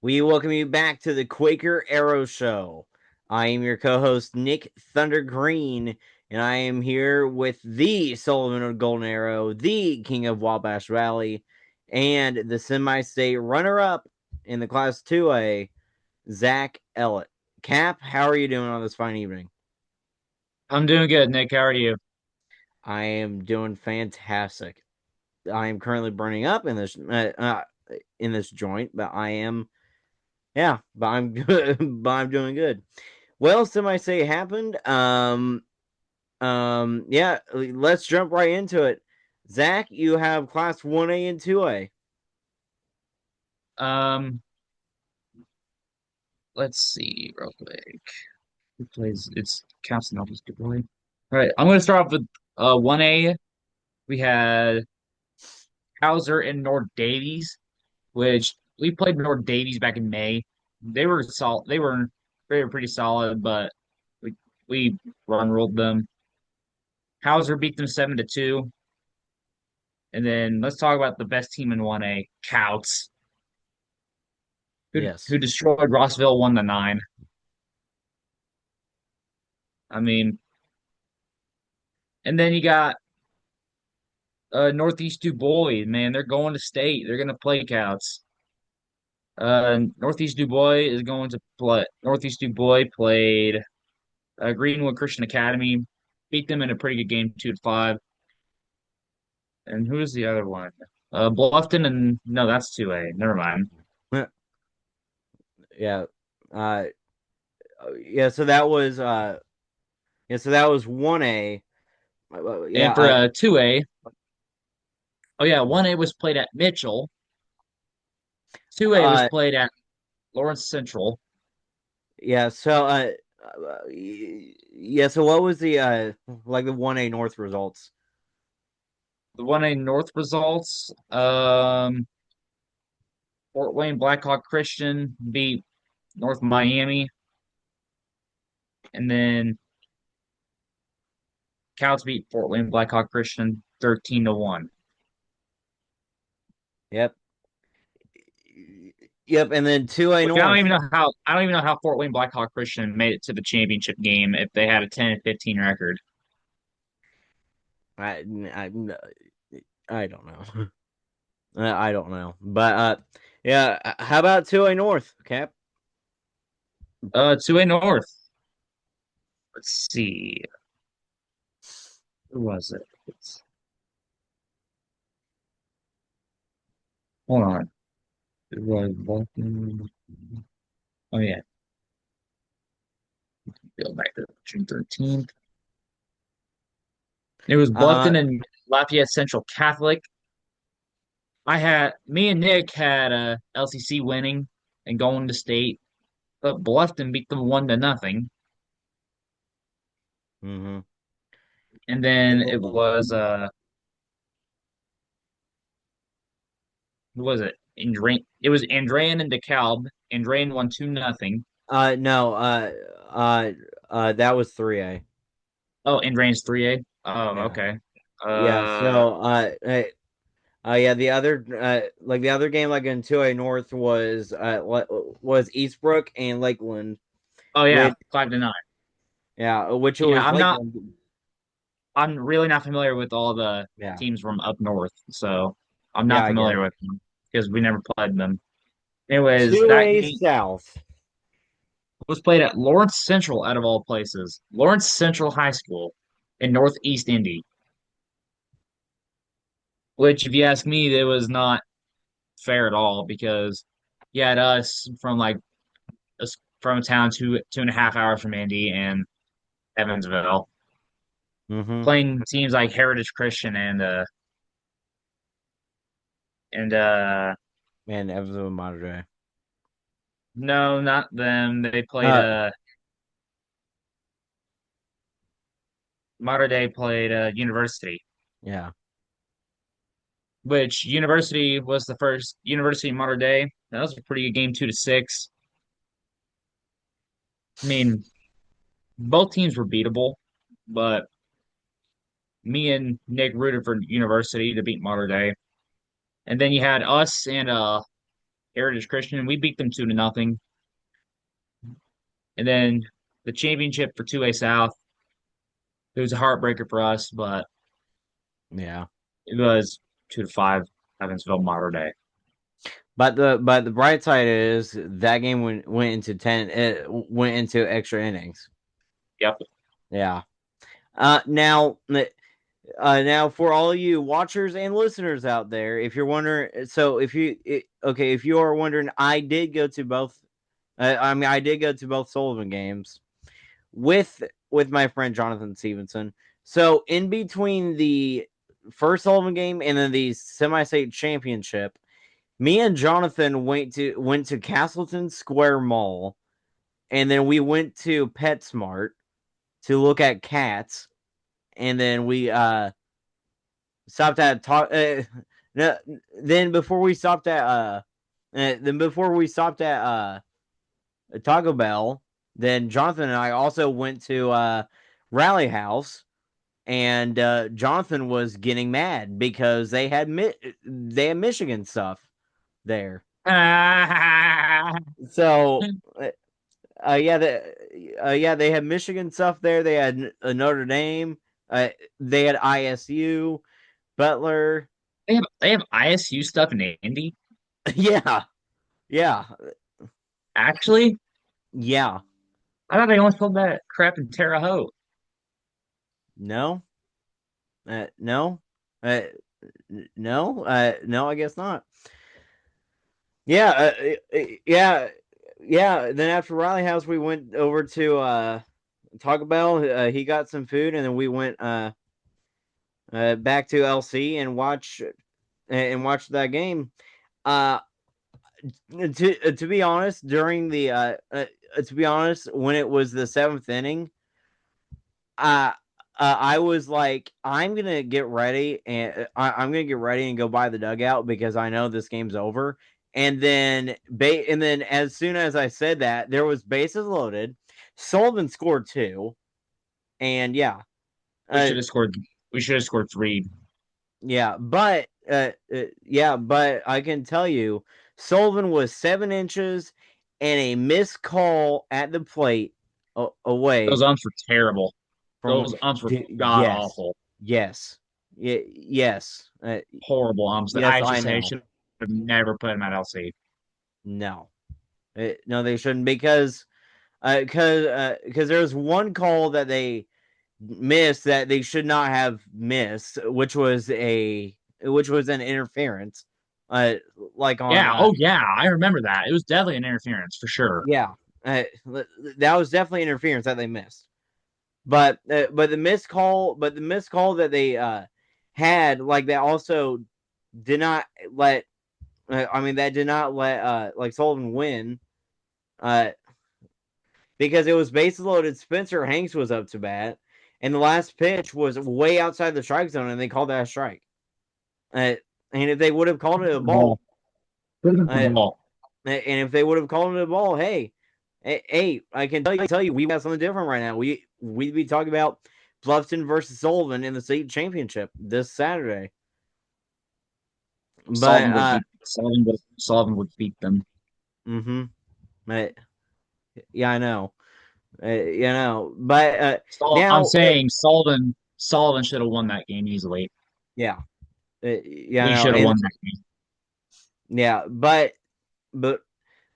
We welcome you back to the Quaker Arrow Show. I am your co host, Nick Thunder Green, and I am here with the Sullivan of Golden Arrow, the King of Wabash Valley, and the semi state runner up in the Class 2A, Zach Ellett. Cap, how are you doing on this fine evening? I'm doing good, Nick. How are you? I am doing fantastic. I am currently burning up in this joint, but I am but I'm good. But I'm doing good. Well, semi say it happened. Yeah, let's jump right into it. Zach, you have class 1A and 2A. Um, let's see real quick. Who plays? It's Castle Novas Dubois. All right, I'm going to start off with 1A. We had Hauser and North Davies, which we played North Davies back in May. They were solid. They were pretty solid, but we we run ruled them. Hauser beat them 7-2, and then let's talk about the best team in 1A, Couts, Yes. who destroyed Rossville 1-9. I mean, and then you got Northeast Dubois, man, they're going to state. They're going to play Cats. Northeast Dubois is going to play. Northeast Dubois played Greenwood Christian Academy, beat them in a pretty good game, 2-5. And who is the other one? Bluffton and no, that's 2A. Never mind. Yeah. Uh yeah, so that was 1A. Yeah, And for 2A, oh yeah, 1A was played at Mitchell. 2A was uh played at Lawrence Central. yeah, so yeah, so what was the the 1A North results? The 1A North results. Fort Wayne Blackhawk Christian beat North Miami, and then Cows beat Fort Wayne Blackhawk Christian 13-1. Yep. Yep, and then 2A Which North. I don't even know how Fort Wayne Blackhawk Christian made it to the championship game if they had a 10-15 record. I I, I don't know. I don't know. But yeah, how about 2A North, Cap? 2A North. Let's see. Who was it? Hold on. It was Boston. Oh yeah. Go back to June 13th. It was Uh Bluffton and Lafayette Central Catholic. Me and Nick had LCC winning and going to state, but Bluffton beat them 1-0. mhm. And then it was who was it? It was Andrean and DeKalb. Andrean won 2-0. No, uh that was 3A. Oh, Andrean's 3A. Oh, Yeah. okay. Yeah, Uh so yeah, the other the other game like in 2A North was Eastbrook and Lakeland, oh yeah, which 5-9. which Yeah, was Lakeland. I'm really not familiar with all the Yeah. teams from up north, so I'm Yeah, not I get familiar it. with them because we never played them. Anyways, that 2A game South. was played at Lawrence Central, out of all places. Lawrence Central High School in Northeast Indy, which, if you ask me, it was not fair at all because you had us from a town 2.5 hours from Indy and Evansville Mhm. playing teams like Heritage Christian and And Evansville Monterey. no, not them. They played Uh Mater Dei played University, yeah. which University was the first University Mater Dei. That was a pretty good game, 2-6. I mean, both teams were beatable, but me and Nick rooted for University to beat Mater Dei. And then you had us and Heritage Christian. We beat them 2-0. And then the championship for 2A South, it was a heartbreaker for us, but Yeah. it was 2-5 Evansville Modern Day. But the bright side is that game went into 10. It went into extra innings. Yep. Yeah. Now now for all you watchers and listeners out there, if you're wondering, so if you are wondering, I did go to both. I did go to both Sullivan games with my friend Jonathan Stevenson. So in between the first Sullivan game and then the semi-state championship, me and Jonathan went to Castleton Square Mall, and then we went to PetSmart to look at cats, and then we stopped at talk. No, then before we stopped at Taco Bell, then Jonathan and I also went to Rally House, and Jonathan was getting mad because they had Michigan stuff there. So yeah, they had Michigan stuff there. They had Notre Dame. They had ISU, Butler. They have ISU stuff in Indy. Yeah, yeah, Actually, yeah. I thought they only sold that crap in Terre Haute. No, no, uh, no, no. I guess not. Yeah, yeah, yeah. Then after Riley House, we went over to Taco Bell. He got some food, and then we went back to LC and watch that game. Uh, to be honest, to be honest, when it was the seventh inning, uh, I was like, I'm gonna get ready I'm gonna get ready and go by the dugout because I know this game's over. And then as soon as I said that, there was bases loaded. Sullivan scored two, and yeah, We uh, should have scored. We should have scored three. yeah, but I can tell you, Sullivan was 7 inches and a missed call at the plate Those away umps were terrible. from Those umps were god yes, awful. yes, yes, Horrible umps that yes. I should I say know. should have never put him at LC. No, no, they shouldn't because there was one call that they missed that they should not have missed, which was an interference, uh, like on Yeah. Oh, yeah. I remember that. It was definitely an interference for sure. yeah, that was definitely interference that they missed. But the missed call that they had, like that also did not let. I mean, that did not let like Sullivan win. Uh, because it was bases loaded. Spencer Hanks was up to bat, and the last pitch was way outside the strike zone, and they called that a strike. Uh, and if they would have called it a ball, Ball. uh, Ball. and if they would have called it a ball, hey, I can tell you, we got something different right now. We'd be talking about Bluffton versus Sullivan in the state championship this Saturday. But Sullivan would beat them. mm-hmm, uh, yeah, I know, But I'm now, saying Sullivan should have won that game easily. yeah, yeah, I We know, should have and won that game. yeah, but But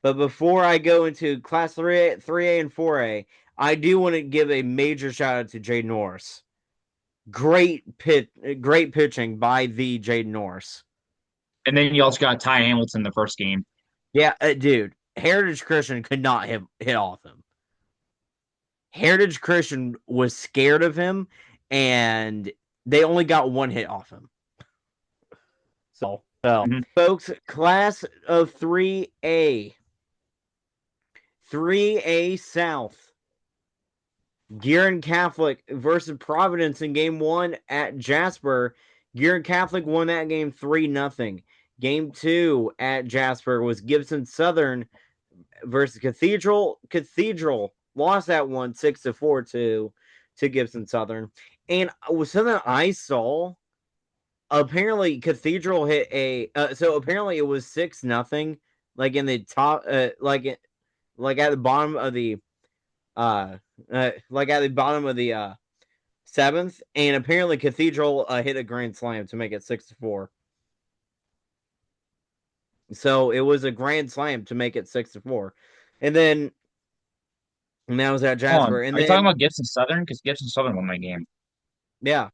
before I go into class 3A and 4A, I do want to give a major shout out to Jade Norris. Great pitching by the Jade Norris. And then you also got Ty Hamilton the first game. Yeah, dude, Heritage Christian could not have hit off him. Heritage Christian was scared of him, and they only got one hit off him. So Mhm. folks, class of 3A, 3A South. Gearin Catholic versus Providence in game one at Jasper. Gearin Catholic won that game 3-0. Game two at Jasper was Gibson Southern versus Cathedral. Cathedral lost that one 6-4 to Gibson Southern. And was something I saw. Apparently, Cathedral hit so apparently it was 6-0 like in the top, like at the bottom of the uh, like at the bottom of the seventh, and apparently Cathedral hit a grand slam to make it 6-4. So it was a grand slam to make it 6-4, and then and that was at Hold Jasper, on. and Are you talking then about Gibson Southern? Because Gibson Southern won my game. yeah,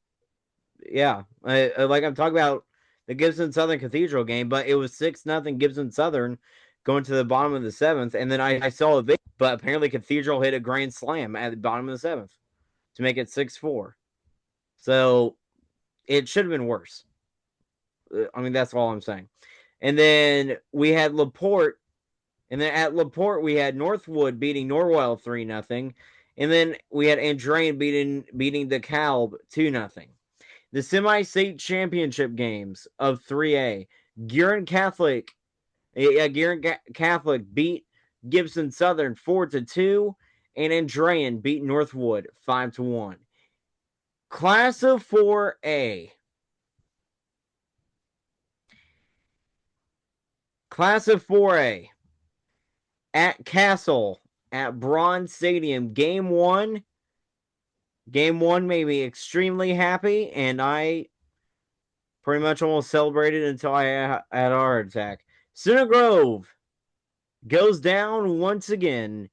yeah, like I'm talking about the Gibson Southern Cathedral game, but it was 6-0 Gibson Southern going to the bottom of the seventh, and then I saw a video, but apparently Cathedral hit a grand slam at the bottom of the seventh to make it 6-4. So it should have been worse. I mean, that's all I'm saying. And then we had Laporte, and then at Laporte we had Northwood beating Norwell 3-0, and then we had Andrean beating DeKalb 2-0. The semi-state championship games of 3A, Guerin Catholic, Catholic beat Gibson Southern 4-2, and Andrean beat Northwood 5-1. Class of 4A. Class of 4A. At Castle, at Braun Stadium, game one. Game one made me extremely happy, and I pretty much almost celebrated until I had a heart attack. Center Grove goes down once again.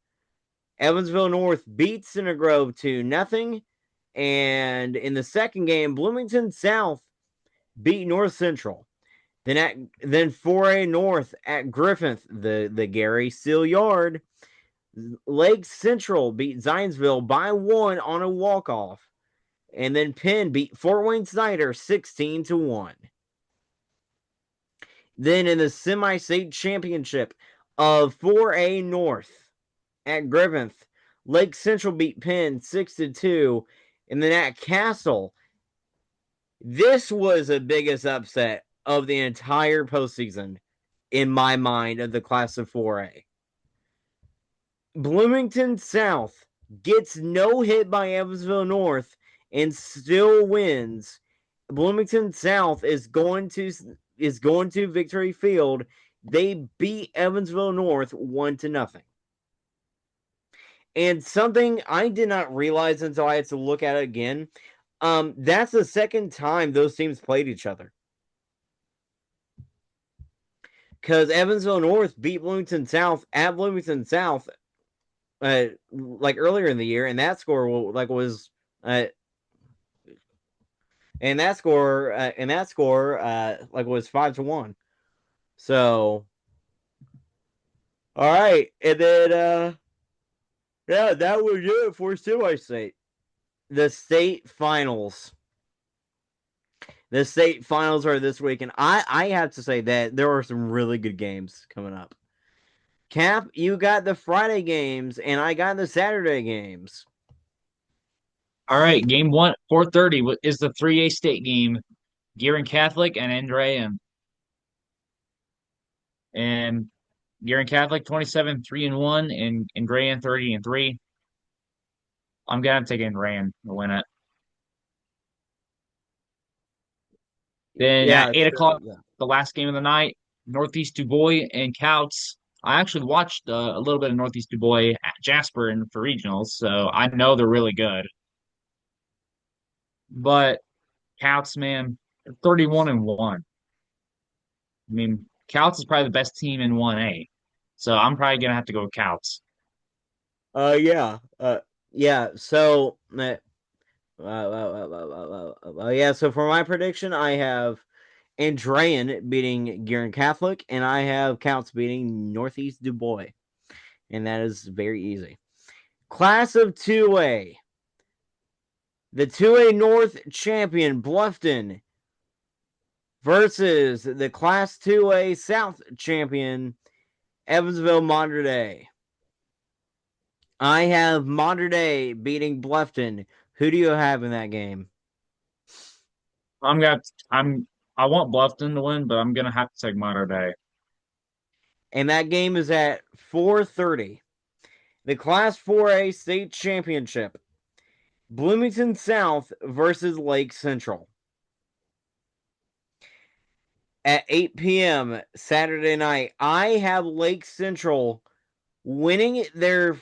Evansville North beats Center Grove 2-0. And in the second game, Bloomington South beat North Central. Then 4A North at Griffith, the Gary Seal Yard. Lake Central beat Zionsville by 1 on a walk-off. And then Penn beat Fort Wayne Snyder 16-1. Then in the semi-state championship of 4A North at Griffith, Lake Central beat Penn 6-2. And then at Castle, this was the biggest upset of the entire postseason in my mind of the class of 4A. Bloomington South gets no hit by Evansville North and still wins. Bloomington South is going to Victory Field. They beat Evansville North 1-0. And something I did not realize until I had to look at it again. That's the second time those teams played each other. Because Evansville North beat Bloomington South at Bloomington South, like earlier in the year, and that score was uh, like was 5-1. So all right, and then yeah, that was it for semi-state. The state finals. The state finals are this week, and I have to say that there are some really good games coming up. Cap, you got the Friday games, and I got the Saturday games. All right, game one, 4:30 is the 3A state game. Guerin Catholic and Andrean. And Guerin Catholic 27-3-1 and Andrean 30-3. I'm gonna take Andrean to win it. Then at Yeah, 8 o'clock, yeah. the last game of the night, Northeast DuBois and Couts. I actually watched a little bit of Northeast DuBois at Jasper and for regionals, so I know they're really good. But Couts, man, 31-1. I mean, Couts is probably the best team in 1A. So I'm probably gonna have to go with Couts. Yeah. Yeah. So, yeah. So for my prediction, I have Andrean beating Guerin Catholic, and I have Counts beating Northeast DuBois, and that is very easy. Class of 2A. The 2A North champion Bluffton versus the Class 2A South champion Evansville Mater Dei. I have Mater Dei beating Bluffton. Who do you have in that game? I'm gonna I'm I want Bluffton to win, but I'm gonna have to take Mater Dei. And that game is at 4:30. The Class 4A state championship. Bloomington South versus Lake Central. at 8 p.m. Saturday night. I have Lake Central winning their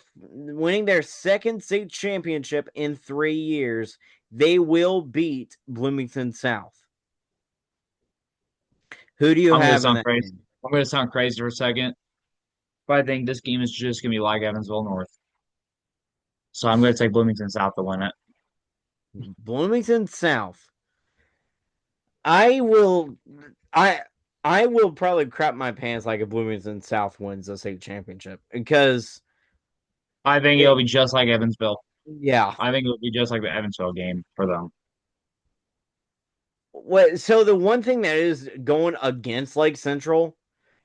second state championship in 3 years. They will beat Bloomington South. Who do you I'm gonna have in sound that crazy. game? I'm gonna sound crazy for a second, but I think this game is just gonna be like Evansville North. So I'm gonna take Bloomington South to win it. Bloomington South. I will I I will probably crap my pants like if Bloomington South wins the state championship because I think it'll it, be just like Evansville. yeah. I think it'll be just like the Evansville game for them. What so the one thing that is going against Lake Central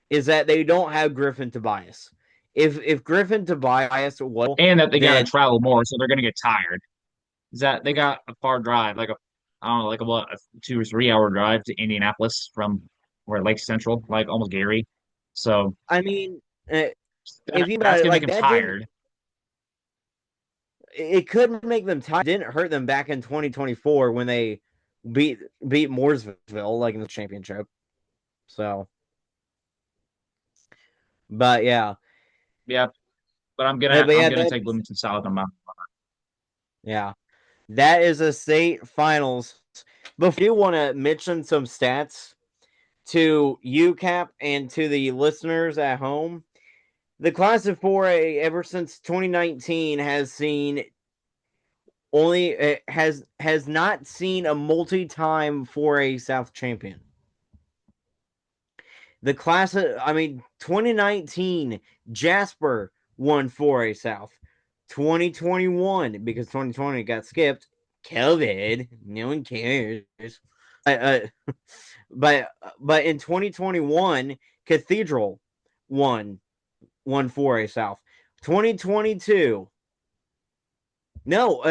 is that they don't have Griffin Tobias. If Griffin Tobias was And that they gotta then travel more, so they're gonna get tired. Is that they got a far drive, like a I don't know, like a 2 or 3 hour drive to Indianapolis from where Lake Central, like almost Gary. So I mean uh, if you that's about it gonna make like them that didn't tired. it couldn't make them tired. It didn't hurt them back in 2024 when they beat Mooresville like in the championship. So, but yeah, Yeah, but but I'm yeah, gonna that take is Bloomington South on my. yeah, that is a state finals. But I do want to mention some stats to UCAP and to the listeners at home. The class of 4A ever since 2019 has seen only has not seen a multi-time 4A South champion. The class of, I mean 2019 Jasper won 4A South. 2021 because 2020 got skipped. COVID, no one cares. Uh, uh, but but in 2021 Cathedral won 4A South. 2022 no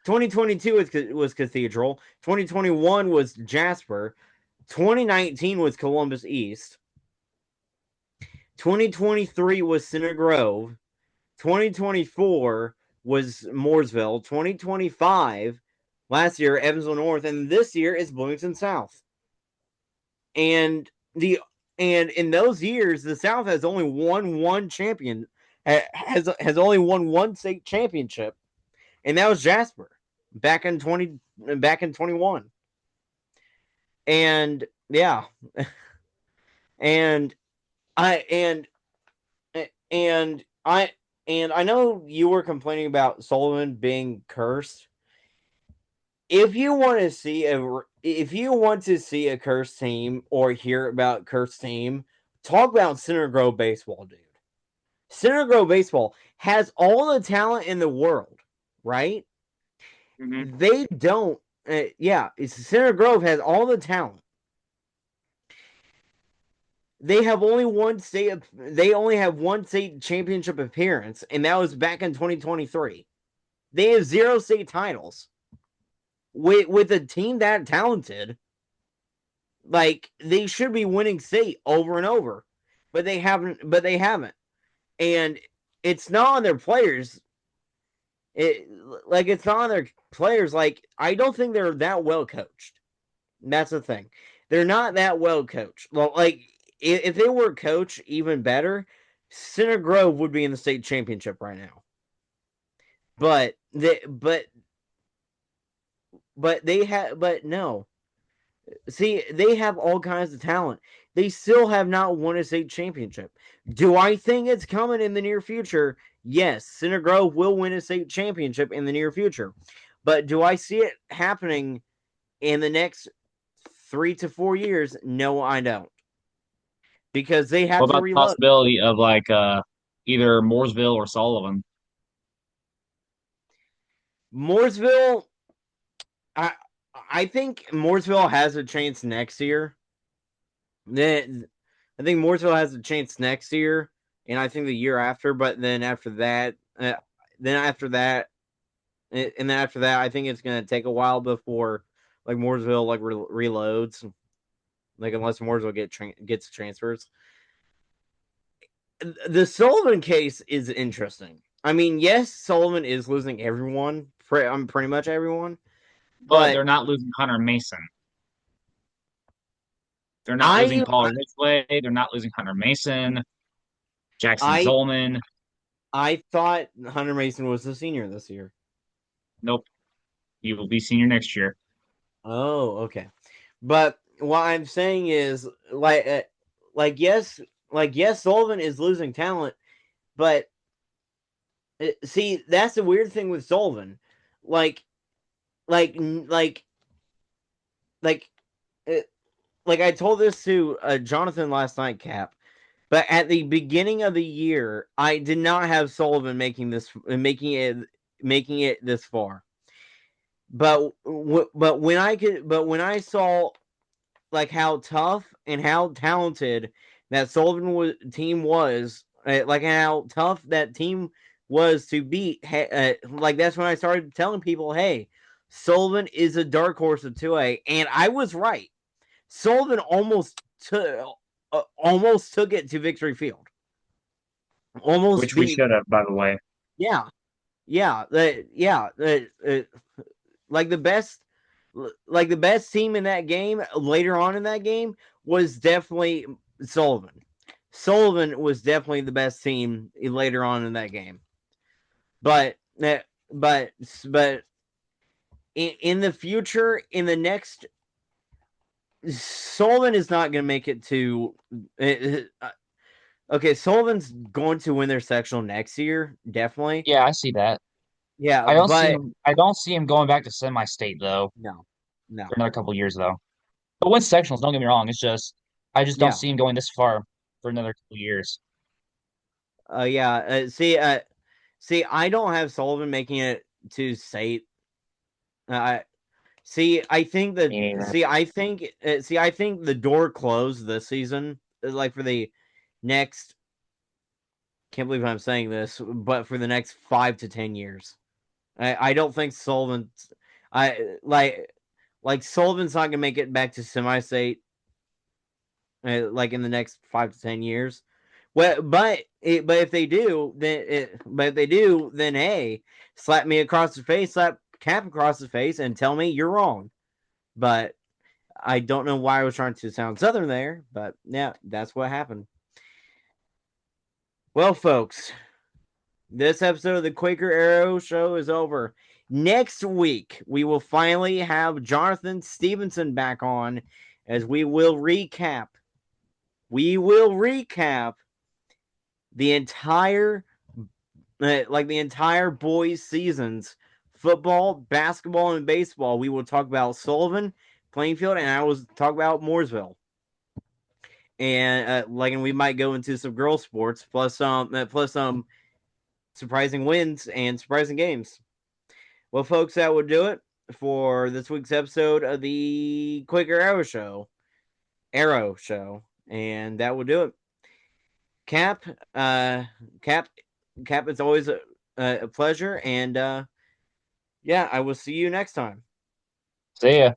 2022 was Cathedral. 2021 was Jasper. 2019 was Columbus East. 2023 was Center Grove. 2024 was Mooresville. 2025 last year Evansville North, and this year is Bloomington South. And the and in those years, the South has only won one champion, has only won one state championship, and that was Jasper back in 21. And yeah, and I and I and I know you were complaining about Sullivan being cursed. If you want to see a cursed team or hear about cursed team, talk about Center Grove baseball, dude. Center Grove baseball has all the talent in the world, right? Mhm. They don't. Yeah, it's Center Grove has all the talent. They have only one state. They only have one state championship appearance, and that was back in 2023. They have zero state titles. With a team that talented, like they should be winning state over and over, but they haven't. And it's not on their players. It it's not on their players. Like I don't think they're that well coached. That's the thing. They're not that well coached. Well, like if they were coached even better, Center Grove would be in the state championship right now. But they but no. See, they have all kinds of talent. They still have not won a state championship. Do I think it's coming in the near future? Yes, Center Grove will win a state championship in the near future. But do I see it happening in the next 3 to 4 years? No, I don't. Because they What have to about the reload. possibility of like either Mooresville or Sullivan? Mooresville, I I think Mooresville has a chance next year. I think Mooresville has a chance next year, and I think the year after. But then after that, and then after that, I think it's gonna take a while before like Mooresville like reloads. Like unless Mooresville gets transfers. The Sullivan case is interesting. I mean, yes, Sullivan is losing everyone, pretty much everyone, But but they're not losing Hunter Mason. They're not losing I Paul Ridgeway. They're not losing Hunter Mason, Jackson I Zolman. I thought Hunter Mason was the senior this year. Nope. He will be senior next year. Oh, okay. But what I'm saying is, like yes, yes, Sullivan is losing talent, but see, that's the weird thing with Sullivan. Like, like, like, like, uh, like I told this to Jonathan last night, Cap. But at the beginning of the year, I did not have Sullivan making it this far. But when I saw like how tough and how talented that team was, like how tough that team was to beat, like that's when I started telling people, hey, Sullivan is a dark horse of 2A, and I was right. Sullivan almost took it to victory field, almost Which we beat. should have, by the way. Yeah, yeah, like the best like the best team in that game later on in that game was definitely Sullivan. Sullivan was definitely the best team later on in that game. But but but in the future, in the next, Sullivan is not going to make it to. Okay, Sullivan's going to win their sectional next year, definitely. Yeah, I see that. Yeah, I don't see but him. I don't see him going back to semi-state though no, no, for another couple years though. But win sectionals. Don't get me wrong. It's just I just don't yeah, see him going this far for another couple years. yeah. See, I don't have Sullivan making it to state. Uh, see, I think that. Me neither. I think the door closed this season. Like for the next, can't believe I'm saying this, but for the next 5 to 10 years, I don't think Sullivan. I like Sullivan's not gonna make it back to semi-state. Like in the next 5 to 10 years. Well, but if they do, then hey, slap me across the face, slap Cap across the face, and tell me you're wrong. But I don't know why I was trying to sound southern there, but yeah, that's what happened. Well, folks, this episode of the Quaker Arrow Show is over. Next week, we will finally have Jonathan Stevenson back on as we will recap. We will recap the entire the entire boys seasons, football, basketball, and baseball. We will talk about Sullivan, Plainfield, and I will talk about Mooresville. And and we might go into some girls sports plus some surprising wins and surprising games. Well, folks, that would do it for this week's episode of the Quaker Arrow Show, and that will do it. Cap, uh, Cap, Cap, it's always a pleasure, and yeah, I will see you next time. See ya.